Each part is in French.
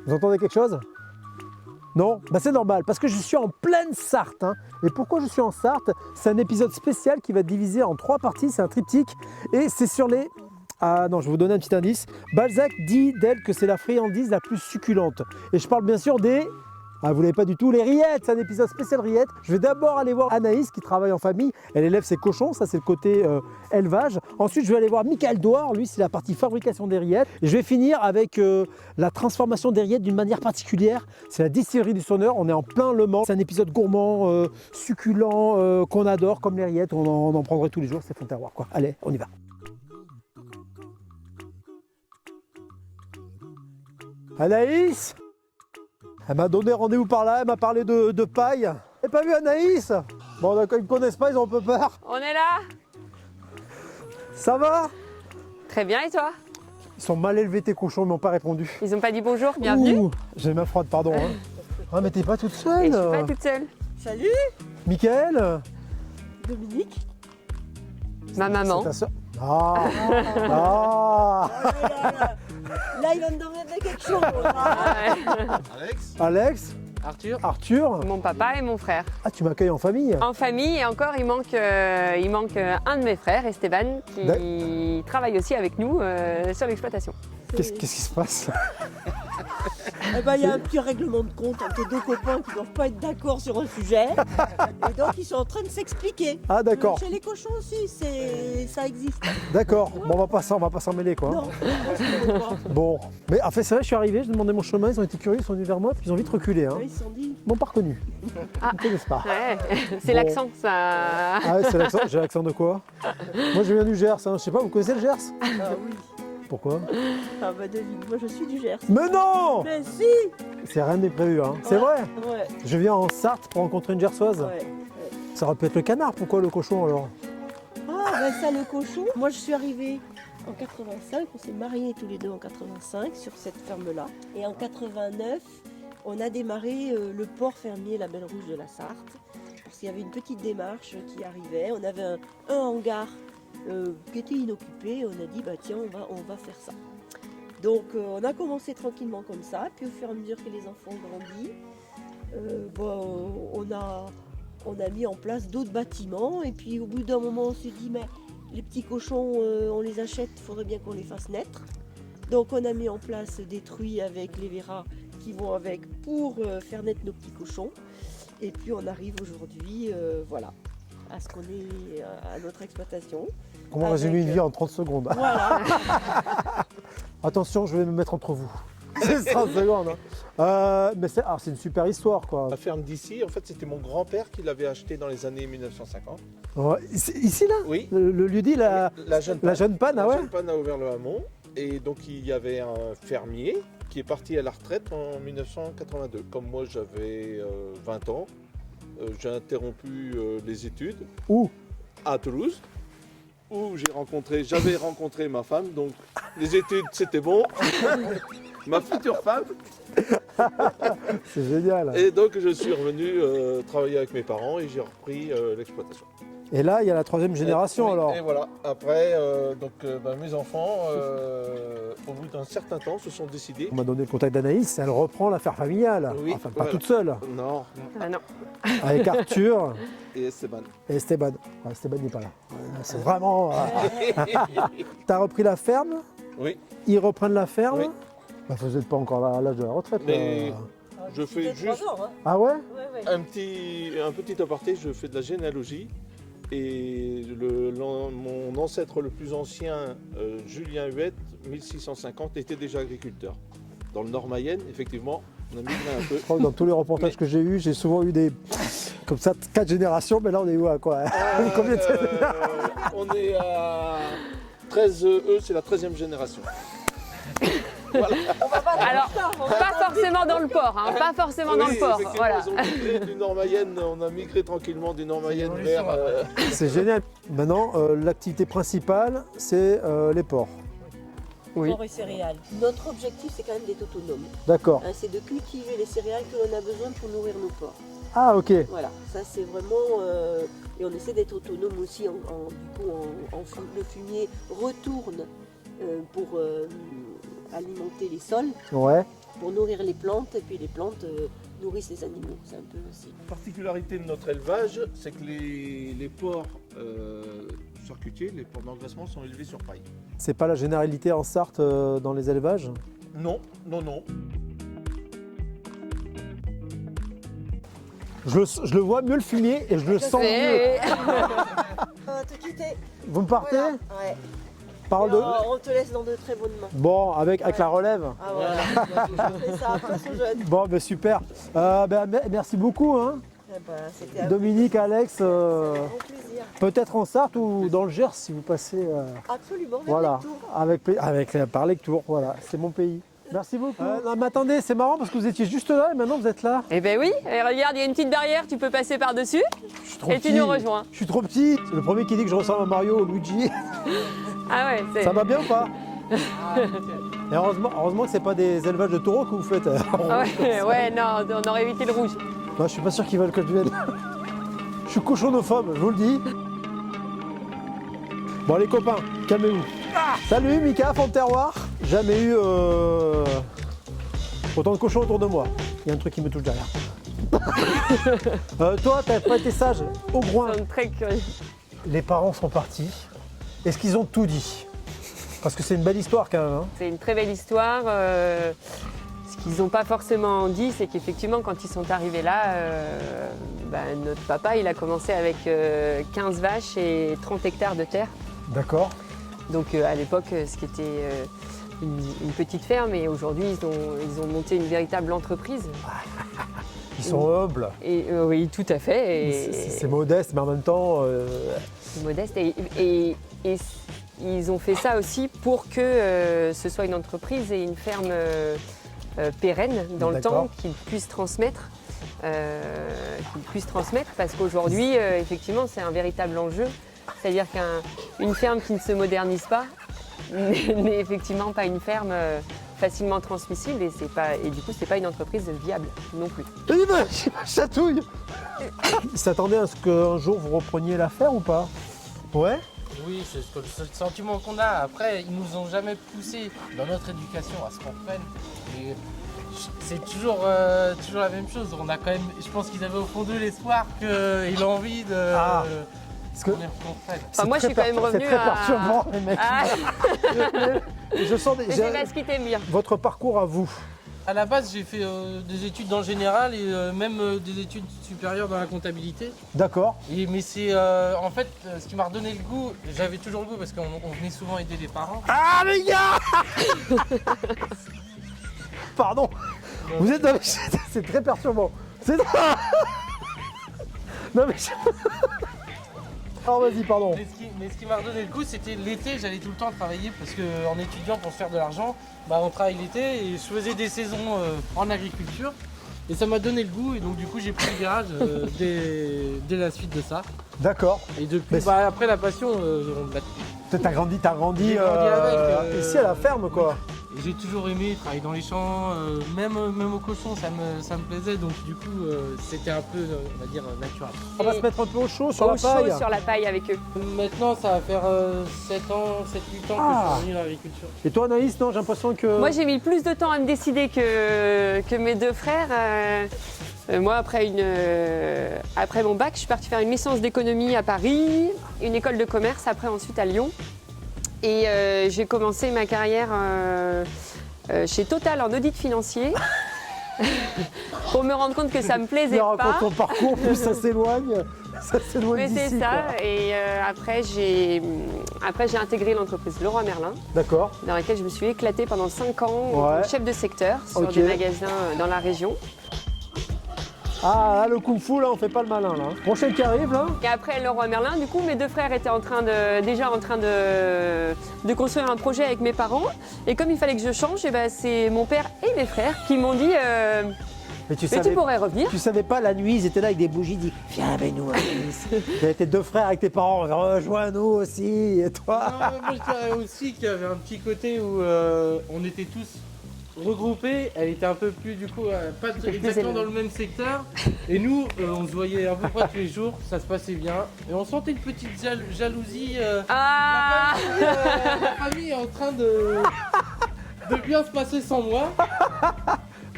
Vous entendez quelque chose? Non? Bah c'est normal, parce que je suis en pleine Sarthe. Hein. Et pourquoi je suis en Sarthe? C'est un épisode spécial qui va être divisé en 3 parties, c'est un triptyque. Et c'est sur les... Ah non, je vais vous donner un petit indice. Balzac dit d'elle que c'est la friandise la plus succulente. Et je parle bien sûr des... Ah, vous l'avez pas du tout, les rillettes, c'est un épisode spécial rillettes. Je vais d'abord aller voir Anaïs qui travaille en famille, elle élève ses cochons, ça c'est le côté élevage. Ensuite je vais aller voir Michael Douard, lui c'est la partie fabrication des rillettes. Et je vais finir avec la transformation des rillettes d'une manière particulière, c'est la distillerie du Sonneur, on est en plein Le Mans. C'est un épisode gourmand, succulent, qu'on adore comme les rillettes, on en prendrait tous les jours, c'est fond terroir quoi. Allez, on y va. Anaïs! Elle m'a donné rendez-vous par là, elle m'a parlé de paille. T'as pas vu Anaïs? Bon d'accord, ils me connaissent pas, ils ont un peu peur. On est là. Ça va? Très bien, et toi? Ils sont mal élevés tes cochons, ils m'ont pas répondu. Ils ont pas dit bonjour, bienvenue. Ouh, j'ai ma froide, pardon. Hein. Ah mais t'es pas toute seule. Et je suis pas toute seule. Salut, Mickaël? Dominique. Ma maman. C'est ta soeur. Ah, ah. Là, il va me demander quelque chose. Alex, Alex? Arthur, Arthur? Mon papa et mon frère. Ah tu m'accueilles en famille? En famille, et encore, il manque un de mes frères, Esteban, qui travaille aussi avec nous sur l'exploitation. Qu'est-ce qui se passe? Eh ben, il y a un petit règlement de compte entre deux copains qui ne doivent pas être d'accord sur un sujet. Et donc, ils sont en train de s'expliquer. Ah d'accord, Chez les cochons aussi, ça existe. d'accord. Bon on va pas s'en mêler quoi. Non, je ne pas. Bon, mais en fait c'est vrai, je suis arrivé, je demandais mon chemin, ils ont été curieux, ils sont venus vers moi, puis ils ont vite reculé. Hein. Ils se sont dit. Ils m'ont pas reconnu. Ah. Ils me connaissent pas. Ouais, c'est Bon. l'accent, ça. Ah ouais, c'est l'accent. J'ai l'accent de quoi? Moi je viens du Gers, hein. Je sais pas, vous connaissez le Gers? Ah oui. Pourquoi? Ah bah devine, moi je suis du Gers. Mais non! Mais si. C'est rien n'est prévu, hein. C'est Ouais, vrai? Ouais, Je viens en Sarthe pour rencontrer une Gersoise. ouais. Ça aurait pu être le canard, pourquoi le cochon alors? Ah ben ça le cochon. Moi je suis arrivée en 85, on s'est mariés tous les deux en 85 sur cette ferme-là. Et en 89, on a démarré le port fermier La Belle Rouge de la Sarthe. Parce qu'il y avait une petite démarche qui arrivait. On avait un hangar qui était inoccupé. On a dit bah tiens on va faire ça. Donc on a commencé tranquillement comme ça. Puis au fur et à mesure que les enfants grandissent, on a mis en place d'autres bâtiments. Et puis au bout d'un moment on s'est dit mais les petits cochons on les achète, il faudrait bien qu'on les fasse naître. Donc on a mis en place des truies avec les verras qui vont avec pour faire naître nos petits cochons. Et puis on arrive aujourd'hui voilà, à ce qu'on est à notre exploitation. Comment Avec, résumer une vie en 30 secondes? Voilà. Attention, je vais me mettre entre vous. C'est 30 secondes. Hein. Mais c'est une super histoire quoi. la ferme d'ici, en fait, c'était mon grand-père qui l'avait acheté dans les années 1950. Ouais. Ici là? Oui. Le lieu dit, la jeune panne, ah ouais? La jeune panne a ouvert le hameau. Et donc, il y avait un fermier qui est parti à la retraite en 1982. Comme moi, j'avais 20 ans, j'ai interrompu les études Où? à Toulouse, où j'avais rencontré ma femme. Donc, les études, c'était bon. Ma future femme. C'est génial. Et donc, je suis revenu travailler avec mes parents et j'ai repris l'exploitation. Et là, il y a la 3e génération Oui, alors. Et voilà, après, mes enfants, au bout d'un certain temps, se sont décidés. On m'a donné le contact d'Anaïs, elle reprend l'affaire familiale. Oui, Enfin, pas voilà. toute seule. Non, Ah non. Avec Arthur et Esteban. et Esteban. Ouais, Esteban n'est pas là. C'est vraiment... T'as repris la ferme, Oui, ils reprennent la ferme. Oui. Bah, vous n'êtes pas encore à l'âge de la retraite. Mais- là. je fais juste Ah ouais? un petit aparté, je fais de la généalogie. Et mon ancêtre le plus ancien, Julien Huette, 1650, était déjà agriculteur. Dans le Nord Mayenne, effectivement, on a migré un peu. Je crois que dans tous les reportages que j'ai eus, j'ai souvent eu des... Comme ça, 4 générations, mais là on est où à quoi? Combien de... On est à 13, eux, c'est la 13e génération. Alors, pas forcément dans le port, hein, pas forcément dans Oui, le port. effectivement, Voilà. ils ont migré du Nord Mayenne, on a migré tranquillement du Nord Mayenne vers... C'est génial. Maintenant, l'activité principale, c'est les porcs. Oui. Porc et céréales. Notre objectif, c'est quand même d'être autonome. D'accord. Hein, c'est de cultiver les céréales que l'on a besoin pour nourrir nos porcs. Ah ok. Voilà, ça c'est vraiment... et on essaie d'être autonome aussi, le fumier retourne pour alimenter les sols. Ouais. pour nourrir les plantes et puis les plantes nourrissent les animaux. C'est un peu aussi. La particularité de notre élevage, c'est que les porcs charcutiers, les porcs d'engraissement sont élevés sur paille. C'est pas la généralité en Sarthe dans les élevages? Non, non, non. Je le vois mieux le fumier et je le sens mieux. On va te quitter. Vous me partez? Voilà. Ouais. Parole Et de... on te laisse dans de très bonnes mains. Bon, avec la relève. Ah voilà. Et ça passe aux jeunes. Bon, ben super. Merci beaucoup, hein. Eh ben, c'était un Dominique, Alex. grand plaisir. Peut-être en Sarthe ou dans le Gers si vous passez. Absolument. même Voilà, les tours. par Lectoure, voilà, c'est mon pays. Merci beaucoup. Non, mais attendez, c'est marrant parce que vous étiez juste là et maintenant vous êtes là. Eh ben oui, et regarde, il y a une petite barrière, tu peux passer par-dessus Je suis trop et petit. tu nous rejoins. Je suis trop petit. C'est le premier qui dit que je ressemble à Mario ou Luigi. Ah ouais, c'est... Ça va bien ou pas? Et heureusement que c'est pas des élevages de taureaux que vous faites. Ah ouais, non, on aurait évité le rouge. Non, je suis pas sûr qu'ils veulent que je vienne. Je suis cochonophobe, je vous le dis. Bon les copains, calmez-vous. Salut Mika, fond de terroir. Jamais eu autant de cochons autour de moi. Il y a un truc qui me touche derrière. Toi, t'as pas été sage. Au groin. Ils sont très curieux. Les parents sont partis. Est-ce qu'ils ont tout dit? Parce que c'est une belle histoire quand même. Hein. C'est une très belle histoire. Ce qu'ils n'ont pas forcément dit, c'est qu'effectivement, quand ils sont arrivés là, notre papa, il a commencé avec 15 vaches et 30 hectares de terre. D'accord. Donc à l'époque, ce qui était une petite ferme, et aujourd'hui, ils ont monté une véritable entreprise. Ils sont humbles. Et oui, tout à fait. Et C'est modeste, mais en même temps. c'est modeste. Et ils ont fait ça aussi pour que ce soit une entreprise et une ferme pérenne dans le D'accord. temps, qu'ils puissent transmettre. Parce qu'aujourd'hui, effectivement, c'est un véritable enjeu. C'est-à-dire qu'une ferme qui ne se modernise pas n'est effectivement pas une ferme facilement transmissible et du coup, c'est pas une entreprise viable non plus. Il ma chatouille. Ils s'attendaient à ce qu'un jour vous repreniez l'affaire ou pas? Ouais. Oui, c'est le sentiment qu'on a. Après, ils nous ont jamais poussé dans notre éducation à ce qu'on reprenne. Mais c'est toujours la même chose. On a quand même, je pense qu'ils avaient au fond d'eux l'espoir qu'ils ont envie de. Parce que qu'on reprenne. Enfin, moi, je suis quand même revenue C'est très à... perturbant, les mecs. Ah, Je sens mais c'est parce qu'ils t'aiment bien. votre parcours à vous. À la base, j'ai fait des études dans le général et même des études supérieures dans la comptabilité. D'accord. Mais c'est en fait ce qui m'a redonné le goût. J'avais toujours le goût parce qu'on venait souvent aider les parents. Ah les gars. Pardon. Vous êtes. C'est très perturbant. C'est. Non mais. Oh vas-y, pardon. Mais ce qui m'a redonné le goût, c'était l'été, j'allais tout le temps travailler parce qu'en étudiant pour se faire de l'argent, on travaille l'été et je faisais des saisons en agriculture. Et ça m'a donné le goût et donc du coup j'ai pris le garage dès la suite de ça. D'accord. Et depuis, après la passion, T'as grandi J'ai grandi avec, ici à la ferme quoi. et j'ai toujours aimé travailler dans les champs, même au cochon ça me plaisait donc du coup c'était un peu, on va dire, naturel. On va se mettre un peu au chaud sur Au la paille. chaud sur la paille avec eux. Maintenant ça va faire 7 ans, 7-8 ans que je suis revenu dans l'agriculture. Et toi Anaïs, non, j'ai l'impression que. Moi, j'ai mis plus de temps à me décider que mes deux frères. Moi, après mon bac, je suis partie faire une licence d'économie à Paris, une école de commerce, après ensuite à Lyon. Et j'ai commencé ma carrière chez Total en audit financier pour me rendre compte que ça me plaisait Plus pas. raconte ton parcours, plus ça s'éloigne. Ça s'éloigne Mais d'ici. c'est ça. quoi. Et après, j'ai intégré l'entreprise Leroy Merlin, D'accord. dans laquelle je me suis éclatée pendant 5 ans en tant que chef de secteur sur Ok. des magasins dans la région. Ah là, le kung fu là, on fait pas le malin là. Prochaine qui arrive là. Et après Leroy Merlin, du coup, mes deux frères étaient déjà en train de construire un projet avec mes parents. Et comme il fallait que je change, c'est mon père et mes frères qui m'ont dit Mais tu mais tu pourrais revenir. Tu savais pas, la nuit, ils étaient là avec des bougies, ils disaient viens avec nous, Anaïs. T'avais tes deux frères avec tes parents, rejoins-nous aussi, et toi. Non, moi je dirais aussi qu'il y avait un petit côté où on était tous regroupés, elle était un peu plus du coup pas exactement dans le même secteur et nous on se voyait à peu près tous les jours, ça se passait bien et on sentait une petite jalousie. Ah La famille est en train de bien se passer sans moi.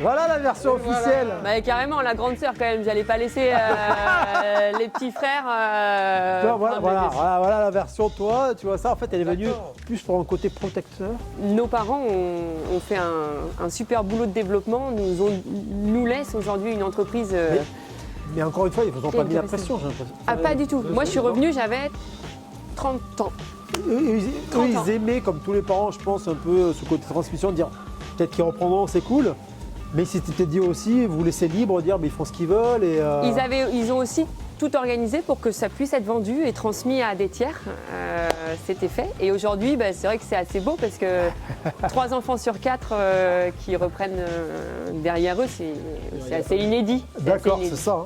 Voilà la version Voilà. officielle. Bah, carrément, la grande sœur quand même, j'allais pas laisser les petits frères. Tu vois, voilà, prendre le dessus. voilà la version toi, tu vois ça en fait elle est venue D'accord. plus pour un côté protecteur. Nos parents ont fait un super boulot de développement, nous laissent aujourd'hui une entreprise. Mais encore une fois, ils vous ont pas mis la Intéressant. pression, j'ai l'impression. Ah, pas du tout. Moi, je suis revenue, j'avais 30 ans. Eux, 30 ans. ils aimaient, comme tous les parents, je pense, un peu ce côté transmission, de dire peut-être qu'ils reprendront, c'est cool. Mais c'était dit aussi, vous laissez libre, dire mais ils font ce qu'ils veulent. Et, Ils ont aussi tout organisé pour que ça puisse être vendu et transmis à des tiers. C'était fait. Et aujourd'hui, bah, c'est vrai que c'est assez beau parce que 3 enfants sur 4 qui reprennent derrière eux, c'est assez inédit. D'accord, c'est ça. hein.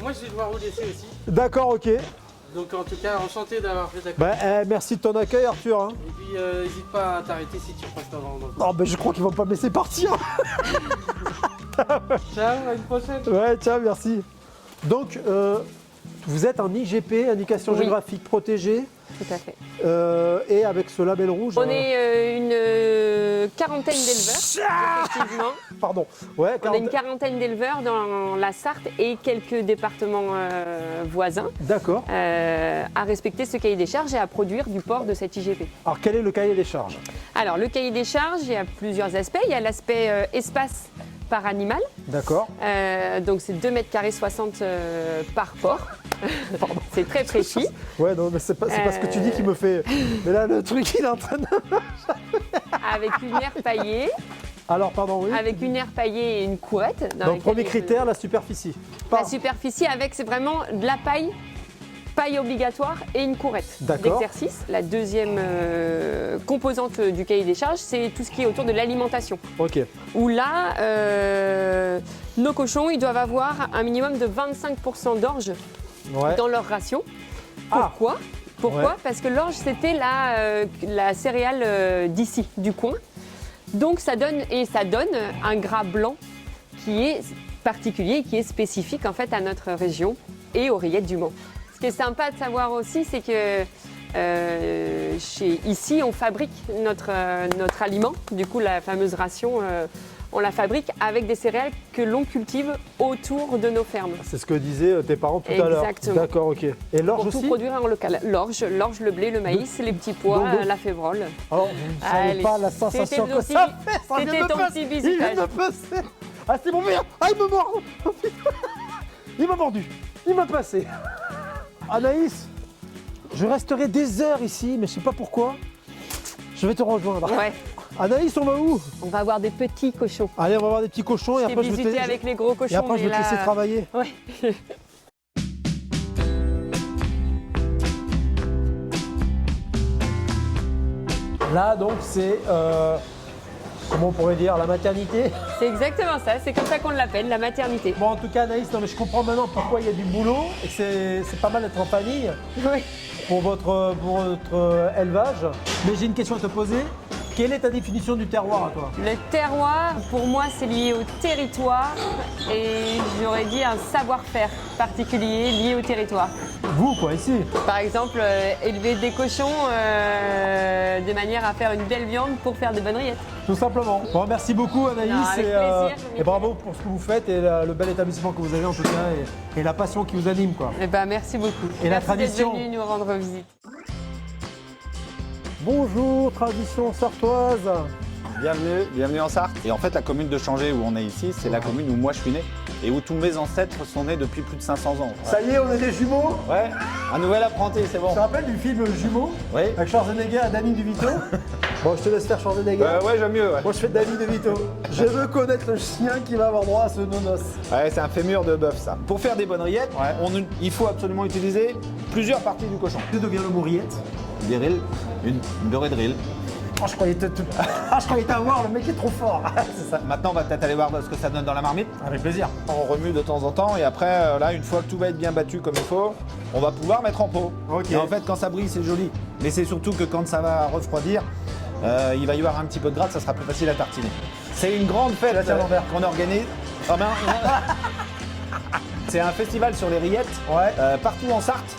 Moi, je vais devoir vous laisser aussi. D'accord, ok. Donc, en tout cas, enchanté d'avoir fait ta Bah, merci de ton accueil, Arthur. hein. Et puis, n'hésite pas à t'arrêter si tu repasses dans le Non, mais je crois qu'ils vont pas me laisser partir. Ciao, à une prochaine. Ouais, tiens, merci. Donc, vous êtes en IGP, indication Oui. géographique protégée, Tout à fait. et avec ce label rouge. On est une quarantaine d'éleveurs, effectivement. Pardon. Ouais, On a une quarantaine d'éleveurs dans la Sarthe et quelques départements voisins D'accord. à respecter ce cahier des charges et à produire du porc de cette IGP. Alors, quel est le cahier des charges? Alors, le cahier des charges, il y a plusieurs aspects. Il y a l'aspect espace par animal. D'accord. Donc, c'est 2,60 m par porc. C'est très précis. Ouais, non, mais c'est pas ce que tu dis qui me fait. Mais là, le truc, il est en train de. Avec une aire paillée, Alors, pardon, oui. avec une aire paillée et une couette. dans Donc, laquelle premier il- critère, la superficie. La superficie avec, c'est vraiment de la paille obligatoire et une courette D'accord. d'exercice. La deuxième composante du cahier des charges, c'est tout ce qui est autour de l'alimentation. Ok. Où là, nos cochons, ils doivent avoir un minimum de 25% d'orge Ouais. dans leur ration. Ah. Pourquoi Ouais. Parce que l'orge, c'était la céréale d'ici, du coin. Donc ça donne un gras blanc qui est particulier, qui est spécifique en fait à notre région et aux rillettes du Mans. Ce qui est sympa de savoir aussi, c'est que ici, on fabrique notre aliment, du coup la fameuse ration, on la fabrique avec des céréales que l'on cultive autour de nos fermes. C'est ce que disaient tes parents tout à l'heure. Exactement. D'accord, ok. Et l'orge Pour tout aussi. produire en local. L'orge, le blé, le maïs, les petits pois, donc- la févrole. Alors, vous ne savez Allez. pas la sensation C'était que ton ça petit- fait. Ça vient c'était de ton passer. petit Il vient visitage. de passer. Ah, c'est mon meilleur. Ah, il me mord. Il m'a mordu. Il m'a passé. Anaïs, je resterai des heures ici, mais je sais pas pourquoi. Je vais te rejoindre. Ouais, Anaïs, on va où? on va avoir des petits cochons. Allez, on va voir des petits cochons et J'ai après je vais visité te, avec les gros cochons. et après, je vais mais te laisser là- travailler. Ouais. Là, donc, c'est, comment on pourrait dire, la maternité. C'est exactement ça, c'est comme ça qu'on l'appelle, la maternité. Bon, en tout cas, Anaïs, non, mais je comprends maintenant pourquoi il y a du boulot et que c'est pas mal d'être en famille Oui. pour votre élevage. Mais j'ai une question à te poser. Quelle est ta définition du terroir à toi? Le terroir, pour moi, c'est lié au territoire et j'aurais dit un savoir-faire particulier lié au territoire. Vous, quoi, ici. Par exemple, élever des cochons de manière à faire une belle viande pour faire des bonnes rillettes. Tout simplement. Bon, merci beaucoup, Anaïs. Non, avec plaisir, et bravo pour ce que vous faites et le bel établissement que vous avez en tout cas et la passion qui vous anime, quoi. Eh ben, merci beaucoup. Et la Merci tradition. d'être venu nous rendre visite. Bonjour, tradition sartoise. Bienvenue en Sarthe. Et en fait, la commune de Changé où on est ici, c'est la commune où moi je suis né et où tous mes ancêtres sont nés depuis plus de 500 ans. Ça y est, on est des jumeaux. Ouais, un nouvel apprenti, c'est bon. Tu te rappelles du film Jumeaux Oui. avec Schwarzenegger et Danny DeVito? Bon, je te laisse faire Schwarzenegger. Ouais, j'aime mieux. Ouais, Moi, je fais Danny DeVito. Je veux connaître le chien qui va avoir droit à ce nonos. Ouais, c'est un fémur de bœuf ça. Pour faire des bonnes rillettes, il faut absolument utiliser plusieurs parties du cochon. Que devient le mot rillette? Des rilles, une beurrée de rilles. Oh, je croyais t'avoir, le mec est trop fort. C'est ça. Maintenant, on va peut-être aller voir ce que ça donne dans la marmite. Avec plaisir. On remue de temps en temps et après, là, une fois que tout va être bien battu comme il faut, on va pouvoir mettre en pot. Ok. Et en fait, quand ça brille, c'est joli. Mais c'est surtout que quand ça va refroidir, il va y avoir un petit peu de gratte, ça sera plus facile à tartiner. C'est une grande fête Là, c'est à l'envers. qu'on organise. Oh, ben, c'est un festival sur les rillettes Ouais. partout en Sarthe.